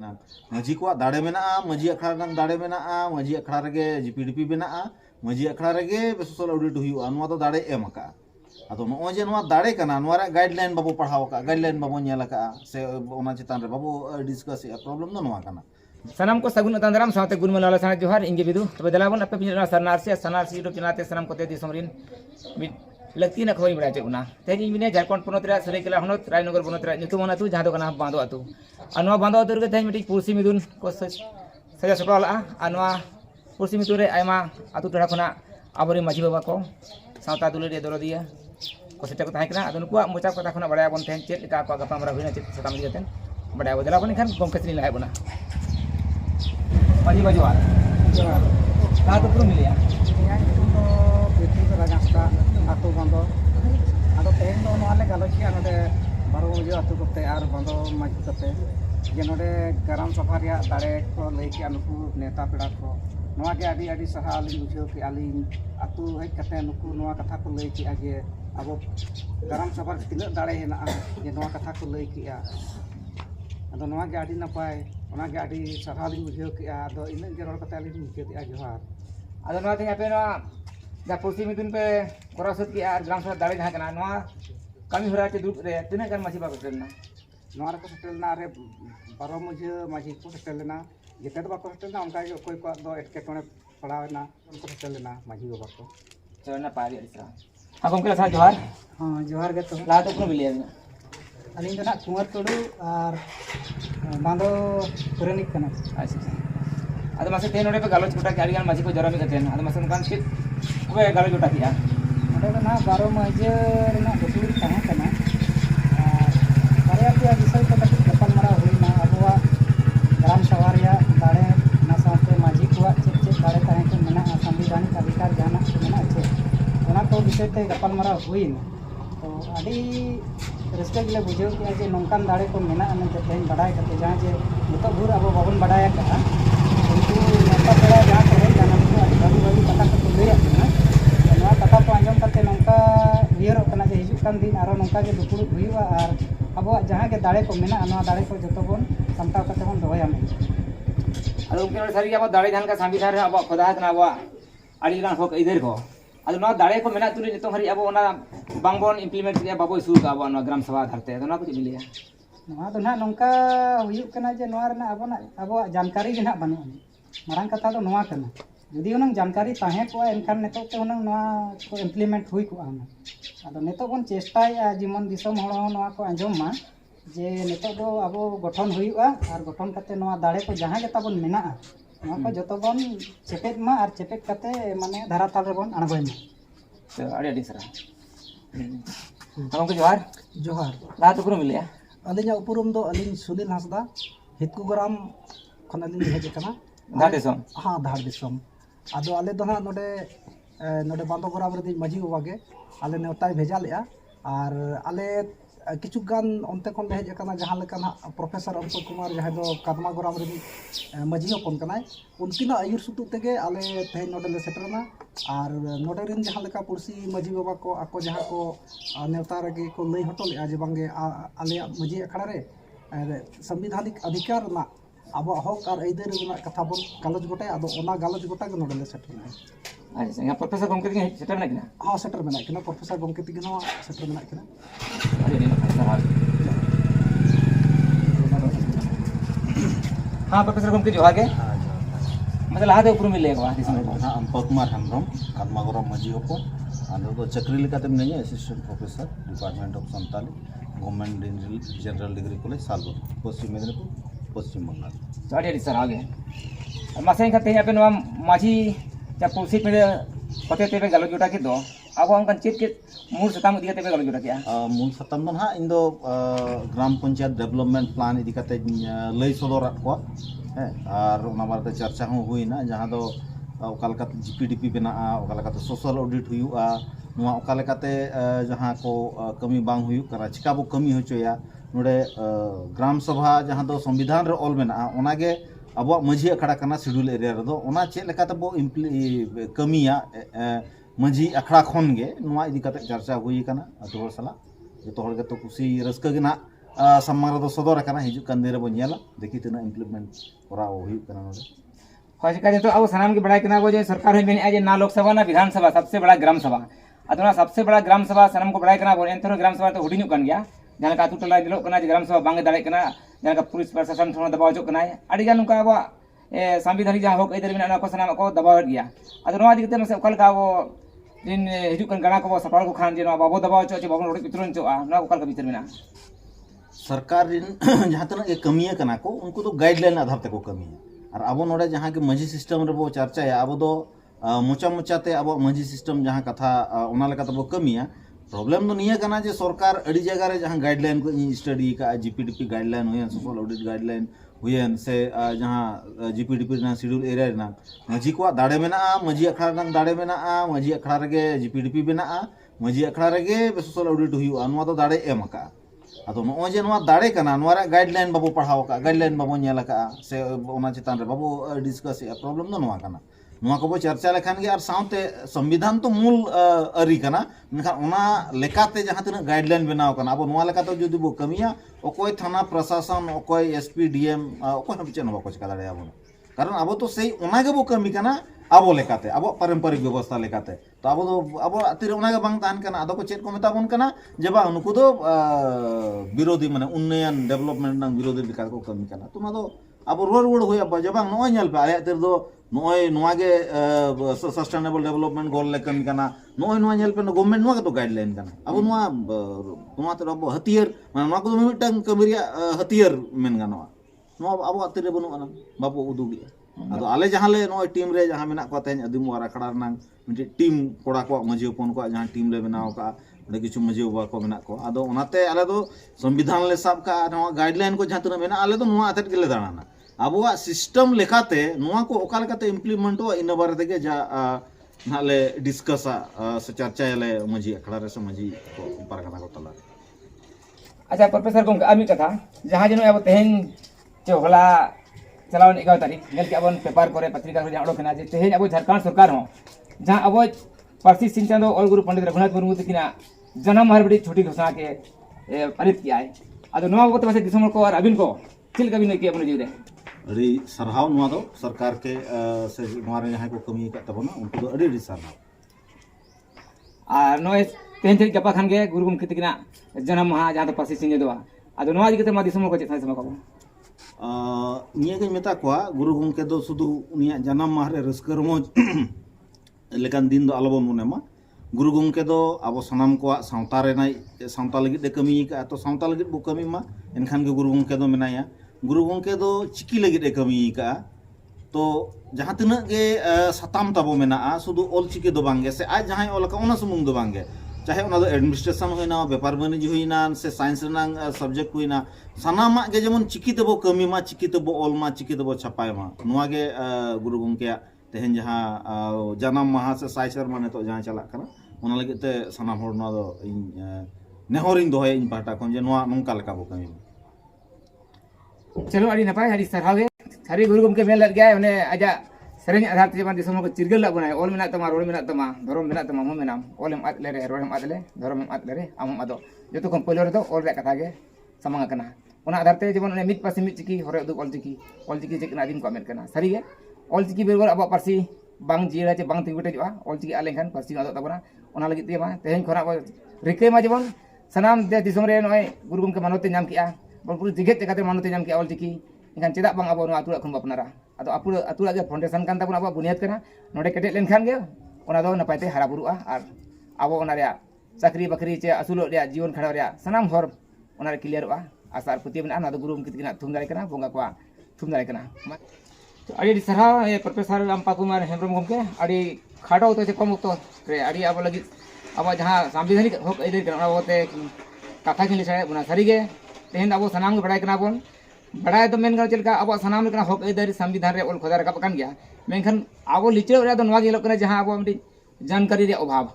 माजी को दाड़े मेना माजी अखड़ा रंग दाड़े मेना माजी अखड़ा रगे जीपीडीपी बेना माजी अखड़ा रगे बेसोसल ऑडिट हुआ नोआ दो दाड़े एम का अदो नो जे नोआ दाड़े कना नोआ रे गाइडलाइन बाबू पढ़ाव का गाइडलाइन बाबू नेल का से ओना चितान रे बाबू डिस्कस या प्रॉब्लम दो नोआ कना सनम को सगुन अतंदराम साथे गुनमल वाला साना जोहार इंगे बिदु तबे दलाबन अपे पिना सनारसी रो चिनाते सनम को ते समरिन लक्ति ना खबई बड़ा चेगुना तेज मिने झारखंड पनत रे सरायकेला हनत रायनगर बनत रे नितुमन अतु जहां दो कना बांदो अतु अनवा बांदो अतु रे तेज मिटी पुरसी मिदुन को सजा सपला अनवा पुरसी मितु रे आयमा अतु टड़ा खना आबरी माजी बाबा को सावता दुलरे दरदिया को सेटा को ताहेकना अदु नुकुआ मोचा कथा खना बड़ा बन तेन चेत का को गपामरा होइना चेत सताम दिगतेन बड़ा बदला बन खान गमकसनी लाय बना माजी बाजवार का तो पुरो मिलिया आतो बंदो आदो तेन दो नोआले गालोचिया नोडे बारो मुझे आतो करते आर बंदो माजी करते जे नोडे गरम सफा रिया दाड़े को लई के नुकु नेता पेड़ा को नोआ के आदि आदि सहा आली बुझो के आली आतो हेज कते नुकु नोआ कथा को लई के आगे अब गरम सफा तिना दाड़े हेना जे नोआ कथा को लई के आदो नोआ के आदि नपाय ओना के आदि सहा आली बुझो के आदो इन के रोड कते आली मुझे के जोहार आदो नोआ ते आपे ना जा पुरसी मिदुन पे कोरा सत की आर ग्राम सभा दाड़े जहां कना नोआ कमी होरा के दुप रे तिना गान माजी बाबा करना नोआ रे को सेटलना रे बारो मुझे माजी को सेटलना जेते तो बाको सेटलना उनका जो कोई को दो एटके टोने पड़ावना उनको सेटलना माजी बाबा को चलना पारी अरिसा हां गमके सा जोहार हां जोहार के तो ला तो पुरो मिलिया अलिन जना कुंवर टोडू और बांदो पुरानिक कना अच्छा आदो मासे तेन ओडे पे गालोच गोटा के आलियान माजी को जरा में कतेन आदो मासे कान चित वे गालोच गोटा किया ओडे ना बारो माजे रेना बटुर ताहे कना बारे आपे विषय को कटिक गपल मरा होइना अबवा ग्राम सवारिया दाड़े ना साथे माजी को चेक दाड़े ताहे के मेना संविधानिक अधिकार जाना मेना छे ओना को विषय ते गपल मरा होइना तो आदि रस्ते के बुझे कि जे नौकान दाड़े को मेना अनंत तेन बड़ाई करते जहां जे नितो भूर अब बाबन बड़ाया का उनको नौका पेड़ा जहां करे जाना को भागी भागी कथा को लैया ना नवा कथा को आंजम करते नौका उयरो कना जे हिजु कान दिन आरो नौका के दुपुड़ हुईवा और अब जहां के दाड़े को मेना नवा दाड़े को जतो बन सामटाव करते बन दोया में आदो उनके सारी अब दाड़े जहां का संविधान रे अब खोदा कना अब आड़ी गान होक इधर को आदो नवा दाड़े को मेना तुली नितो हरी अब ओना बांगबोन इंप्लीमेंट के बाबो इशू का अब नवा ग्राम सभा धरते तो ना कुछ मिलिया नवा तो ना नौका हुई कना जे नवा रना अब जानकारी के ना बनु मारंग कथा तो नवा कना यदि उनंग जानकारी ताहे को एनखान नेतो ते उनंग नवा को इम्प्लीमेंट हुई को आना आदो नेतो बन चेष्टाया जीवन दिसम हड़ नवा को आंजम मा जे नेतो दो अब गठन हुईवा और गठन करते नवा दाड़े को जहां के ताबन मेना नवा को जतो बन चेपेट मा और चेपेट करते माने धराताल रे बन अणगोय मा तो आड़ी सरा हम को जोहार जोहार ला तो पुरो मिलिया अलिया उपरुम दो अलिन सुनील हासदा हितकु ग्राम खन अलिन हेज कना धार दिसम हाँ धार दिसम आदो आले दो ना नोडे नोडे बांदो ग्राम रे माजी बाबा के आले नेवताय भेजा लेया और आले किछु गान ओनते कोन हेज कना जहां लेका ना प्रोफेसर अंकुर कुमार जहां दो कदमा ग्राम रे माजी कोन कना उनकिना आयुर सुतु तेगे आले ते नोडे ले सेटरना और नोडे रिन जहां लेका पुरसी माजी बाबा को आको जहां को नेवता रे को लई हटल आज बांगे आले माजी अखड़ा रे संविधानिक अधिकार ना अब हक और ऐदर कथा बन गालोज गोटे आदो ओना गालोज गोटा के नोडे ले सेटरना अच्छा यहाँ प्रोफेसर गमके के सेटर ना किना हाँ सेटर मेना किना प्रोफेसर गमके तिगे ना सेटर मेना किना हाँ प्रोफेसर गमके जोहार के मतलब लहा दे ऊपर मिले को दिस में हां पकुमार हेम्ब्रम कादमागोरम माजी होको आंदो तो चक्री लेकाते मिने assistant professor department of Santali government general degree college सालबो पश्चिम मेदिनीपुर पश्चिम बंगाल आड़ी सर आगे मासे खाते यहाँ पे नवा माझी या पुरसी पे पते तेबे गालो जोटा के दो अब हम चेक के मूल सताम इदी तेबे गालो जोटा के मूल सताम दो हां इन दो ग्राम पंचायत डेवलपमेंट प्लान इदी कते लई सदर को है और ओना बारे चर्चा हो हुईना जहां दो ओकालकाते जीपीडीपी बना ओकालकाते सोशल ऑडिट हुआ नवा ओकालकाते जहां को कमी बांग हुई करा चिका बो कमी होचोया नोडे ग्राम सभा जहां दो संविधान रे ऑल मेना ओनागे अब माझी अखड़ा करना शेड्यूल एरिया रे दो ओना चेक लेकाते बो कमिया माझी अखड़ा खन गे नवा इदी कते चर्चा हुई कना अतो हर सला जतो हर के तो खुशी रस्का गे ना सम्मान ᱨᱮᱫᱚ ᱥᱚᱫᱚᱨ ᱟᱠᱟᱱᱟ ᱦᱤᱡᱩᱜ ᱠᱟᱱ ᱫᱤᱱ ᱨᱮᱵᱚᱱ ᱧᱮᱞᱟ ᱫᱮᱠᱷᱤ ᱛᱤᱱᱟᱹᱜ इम्प्लीमेंट ᱠᱚᱨᱟᱣ ᱦᱩᱭᱩᱜ ᱠᱟᱱᱟ ᱱᱚᱰᱮ ᱦᱳᱭ ᱪᱮᱠᱟ ᱡᱚᱛᱚ ᱟᱵᱚ ᱥᱟᱱᱟᱢ ᱜᱮ ᱵᱟᱲᱟᱭ ᱠᱟᱱᱟ ᱵᱚ ᱡᱮ ᱥᱚᱨᱠᱟर ᱦᱚᱸ ᱢᱮᱱᱮᱜᱼᱟ ᱡᱮ ना लोकसभा ना विधानसभा सबसे बड़ा ग्राम सभा ᱟᱫᱚ ᱚᱱᱟ सबसे बड़ा ग्राम सभा ᱥᱟᱱᱟᱢ ᱠᱚ ᱵᱟᱲᱟᱭ ᱠᱟᱱᱟ ᱵᱚ ᱮᱱᱛᱮ ᱨᱮᱦᱚᱸ ग्राम सभा ᱫᱚ ᱦᱩᱰᱤᱧᱚᱜ ᱠᱟᱱ ᱜᱮᱭᱟ ᱡᱟᱦᱟᱸ ᱞᱮᱠᱟ ᱟᱛᱩ ᱴᱚᱞᱟ ᱧᱮᱞᱚᱜ ᱠᱟᱱᱟ ᱡᱮ ग्राम सभा ᱵᱟᱝ ᱫᱟᱲᱮᱭᱟᱜ ᱠᱟᱱᱟ ᱡᱟᱦᱟᱸ ᱞᱮᱠᱟ ᱯᱩᱞᱤᱥ ᱯᱨᱚᱥᱟᱥᱚन ᱦᱚᱸ ᱫᱟᱵᱟᱣ ᱦᱚᱪᱚᱜ ᱠᱟᱱᱟᱭ ᱟᱹᱰᱤ ᱜᱟᱱ ᱱᱚᱝᱠᱟ ᱟᱵᱚᱣᱟᱜ ᱥᱟᱝᱵᱤᱫᱷᱟनिक ᱡᱟᱦᱟᱸ ᱦᱚᱠ ᱟᱹᱭᱫᱟᱹᱨ ᱢᱮᱱᱟᱜᱼᱟ ᱚᱱᱟ ᱠᱚ ᱥᱟᱱᱟᱢᱟᱜ ᱠᱚ ᱫᱟᱵᱟᱣᱮᱫ ᱜᱮᱭᱟ ᱟᱫᱚ ᱱᱚᱣᱟ ᱤᱫᱤ ᱠᱟᱛᱮ ᱢᱟᱥᱮ ᱚᱠᱟ ᱞᱮᱠᱟ ᱟᱵᱚ ᱫᱤᱱ ᱦᱤᱡᱩᱜ ᱠᱟᱱ ᱜᱟᱬᱟ ᱠᱚᱵᱚ ᱥᱟᱯᱲᱟᱣ ᱠᱚ ᱠᱷᱟᱱ ᱡᱮ ᱱᱚᱣᱟ ᱵᱟᱵᱚ ᱫᱟᱵᱟᱣ ᱦᱚᱪᱚᱜᱼᱟ ᱪᱮ ᱵᱟᱵᱚᱱ ᱨᱚᱰᱚᱡ ᱠᱚᱪᱞᱚᱱ ᱦᱚᱪᱚᱜᱼᱟ ᱱᱚᱣᱟ ᱚᱠᱟ ᱞᱮᱠᱟ ᱵᱤᱪᱟᱹᱨ ᱢᱮᱱᱟᱜᱼᱟ सरकार जहाँ तक ये कमियाँ कना को उनको तो गाइडलाइन आधार तक कमिया और अब नोड़े जहाँ के मझी सिस्टम रे बो चर्चाया अब दो मोचा मोचाते अब मझी सिस्टम जहाँ कथा ओना लेका तबो कमिया प्रॉब्लम तो निया कना जे सरकार अड़ी जगह रे जहाँ गाइडलाइन को स्टडी का जीपीडीपी गाइडलाइन हुए सोशल ऑडिट गाइडलाइन हुए से जहाँ जीपीडीपी ना शेड्यूल एरिया ना मझी को दाड़े मेना मझी अखड़ा ना दाड़े मेना मझी अखड़ा रे जीपीडीपी बेना मझी अखड़ा रे सोशल ऑडिट हुआ नोआ तो दाड़े एम का अदो नो जे नोआ दाड़े कना नोआ रे गाइडलाइन बाबू पढ़ाव का गाइडलाइन बाबू नेल का से ओना चितान रे बाबू डिस्कस प्रॉब्लम दो नोआ कना नोआ को बो चर्चा लेखान गे और साउते संविधान तो मूल अरी कना मेनखा ओना लेकाते जहां तना गाइडलाइन बनाव कना अब नोआ लेकाते जदि बो कमिया ओकोय थाना प्रशासन ओकोय एसपी डीएम ओकोय हम चेन बाको चिका दाड़े आबो कारण अब तो सही ओना गे बो कमी कना अब लेकाते अब पारंपरिक व्यवस्था लेकाते तो अब अतिरे ओना गे बांग तान कना अदो को चेत को मेता बोन कना जे बा उनको दो विरोधी माने उन्नयन डेवलपमेंट नंग विरोधी लेका को कमी कना तो ना दो अब रोड हुई अब जब नोय नेल पे आले तिर दो नोय नोआ गे सस्टेनेबल डेवलपमेंट गोल ले कमी कना नोय नोआ नेल पे गवर्नमेंट नोआ के तो गाइडलाइन कना अब नोआ तो अब हथियार माने नोआ को मिटन कमिरिया हथियार मेन गानोआ नोआ अब अतिरे बनु अना बाबू उदुगी अदो आले जहाँ ले नोय टीम रे जहाँ मेना को तेन अदिम वार अखड़ा रनांग मिटि टीम कोड़ा को मझी होपन को जहाँ टीम ले बनाव का अदे किछु मझी बाबा को मेना को अदो ओनाते आले दो संविधान ले सब का नोआ गाइडलाइन को जहाँ तना मेना आले दो नोआ अतेट गेले दाणाना अबुआ सिस्टम लेखाते नोआ को ओका लेकाते इम्प्लीमेंट हो इन बारे तेगे जा नाले डिस्कस से चर्चा ले मझी अखड़ा रे से मझी को पारगना को तला अच्छा प्रोफेसर को आमी कथा जहाँ जनो अब तेहन जो होला चलावन 11 तारीख नेल के अबन पेपर करे पत्रिका रे जाडो केना जे तेहन अब झारखंड सरकार हो जहाँ अब पारसी सिंह चांदो ऑल गुरु पंडित रघुनाथ मुर्मू तकिना जन्म हर बड़ी छोटी घोषणा के पारित किया है अदो नोआ को तबसे दिसम को और अबिन को चिल कभी नहीं किया अपने जीव रे अड़ी सरहाव नोआ दो सरकार के से नोआ रे जहाँ को कमी का तबना उनको दो अड़ी सरहाव और नोए तेहन थे गपा खान गे गुरु गमके तकिना जन्म महा जहाँ तो पारसी सिंह दो अदो नोआ दिकते मा दिसम को चेत सम को निया के मेता को गुरु गमके दो सुदु उनिया जन्म माह रे रस्कर मोज लेकान दिन दो आलोबन मुनेमा गुरु गमके दो अब सनाम को सावता रे नाय सावता लगी दे कमी का तो सावता लगी बो कमी मा एनखान के गुरु गमके दो मेनाया गुरु गमके दो चिकी लगी दे कमी का तो जहाँ तिना गे सताम तबो मेना सुदु ऑल चिकी दो बांगे से आज जहाँ ऑल का ओना सुमुंग दो बांगे चाहे ओना दो एडमिनिस्ट्रेशन होइना व्यापार वाणिज्य होइना से साइंस रनांग सब्जेक्ट होइना सनामा गे जेमन चिकी तबो कमी मा चिकी तबो ऑल मा चिकी तबो छापाय मा नोआ गे गुरु गमके तेहन जहाँ जन्म माह से साइसर माने तो जहाँ चला कना ओना लगे ते सनाम होर नोआ दो नेहरिंग दोहय इन पाटा कोन जे नोआ नोंका लेका बो कमी चलो अड़ी नपाय अड़ी सरहाव गे सारी गुरु गमके मेल लग गया उन्हें आजा सेरेंज आधार ते जबान दिसम को चिरगल ला बनाय ऑल मेना तमा रोड मेना तमा धर्म मेना तमा मो मेनाम ऑल एम आतले रे रोड एम आतले धर्म एम आतले रे आम आदो जतो खन पहले रे तो ऑल रे कथा गे समांग कना ओना आधार ते जबान मित पासे मित चिकी हरे उदु ऑल चिकी चेक ना दिन को मेन कना सारी गे ऑल चिकी बेगर अब पारसी बांग जीरा चे बांग तिगुटे जोआ ऑल चिकी आले खान पारसी आदो तबना ओना लगी ते मा तेहन खरा रिके मा जबान सनाम दे दिसम रे नय गुरु गमके मानवते नाम किया बलपुर जिगेत तेकाते मानवते नाम किया ऑल चिकी इनखान चेदा बांग अब आतुरा खन बापनारा अदो आतुरा गे फाउंडेशन कान ताबना अब बुनियाद कना नोडे केटेट लेनखान गे ओना दो नपायते हारा बुरुआ और अब ओना रे चाकरी बाकरी चे असुलो रे जीवन खड़ा रे सनाम हर ओना रे क्लियरवा आसार पुती मेना ना दो गुरु गमके तकिना थुम दारे कना बोंगा को थुम दारे कना तो अड़ी सरहा प्रोफेसर रामपा कुमार हेम्ब्रम गमके अड़ी खाटो तो से कम तो रे अड़ी अब लगी अब जहाँ संविधानिक हक अइदार कना ओते कथा खिन लिसाय बुना सारी गे तेहन अब सनाम के बड़ाय कना बोन बड़ाय तो मेन चलका अब सनाम लेकना हक अइदार संविधान रे ऑल खोदा रकाब कान गया मेनखान अब लिचड़ रे दो नवा गेलो कना जहाँ अब मिटी जानकारी रे अभाव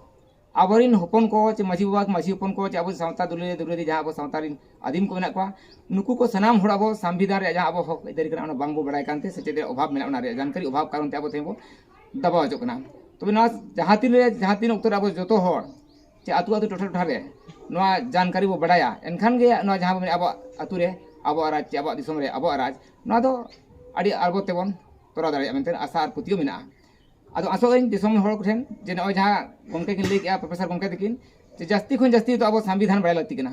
आबरिन होपन को चे माझी बाबा माझी होपन को चे अब सावता दुले जहाँ अब सावतारिन आदिम को मेना को नुकु को सनाम होड़ अब संविधान रे जहाँ अब हक अइदार कना बांगबो बड़ाय कानते सेचेद अभाव मेना ओना रे जानकारी अभाव कारण ते अब तेबो दबाव हजो कना तबे ना जहाँ तीन अक्तर अब जो हर चे आतु आतु टोठा टोठा रे नोआ जानकारी बो बड़ाया एनखान गे नोआ जहां बो अब आतु रे अब राज चे अब दिसोम रे अब राज नोआ दो अड़ी आरबो तेबन तोरा दाड़े मेनते आशा आर पुतियो मेना आदो आसोइन दिसोम हर कोठेन जे नोआ जहां गमके किन लई के प्रोफेसर गमके तकिन जे जास्ती खन जास्ती तो अब संविधान बड़ाय लगती कना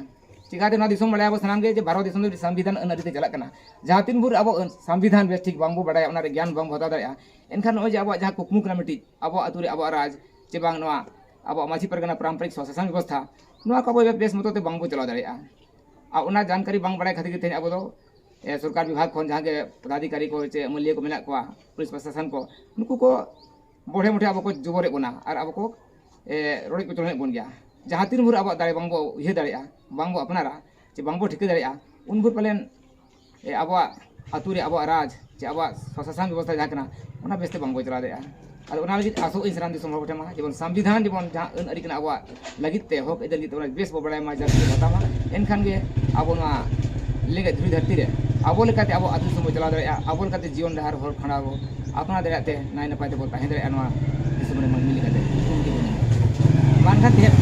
चिकाते नोआ दिसोम बड़ाय अब सनाम गे जे भारत दिसोम संविधान अनअरी ते चला कना जहां तीन भुर अब संविधान बेस ठीक बांगबो बड़ाय ओना रे ज्ञान बांग हता दाड़े एनखान नोआ जे अब जहां कुकमु कना मिटी अब आतु रे अब राज चे बांग नोआ अब माझी परगना पारंपरिक शासन व्यवस्था नोआ को बेस मतो ते बांगबो चला दाड़े आ ओना जानकारी बांग बड़ाय खातिर ते अब दो सरकार विभाग खन जहां के पदाधिकारी को चे अमलिया को मेना को पुलिस प्रशासन को नुकु को बड़े मोटे अब को जुबरे बना और अब को रोड़ी को चलने बन गया जहां तीन भुर अब दाड़े बांगबो ये दाड़े बांगबो अपनारा चे बांगबो ठिक दाड़े उन भुर पलेन अब आतु रे अब राज चे अब शासन व्यवस्था जहां कना ओना बेसते बांगबो चला दाड़े और ओना लगी आसो इंसान दिसम हर कोठे मा जेबन संविधान जेबन जहां अन अरी कना अब लगित ते हक इदल गित ओना बेस बो बड़ाय मा जाति हतामा एनखान गे अब ओना लेगे धुरी धरती रे अब लेकाते अब आतु दिसम चला दाड़े अब लेकाते जीवन डहार हर खंडाबो अपना दाड़े नाय नपाय ते बो ताहे दाड़े नोआ दिसम रे मनमि लेकाते मानखान ते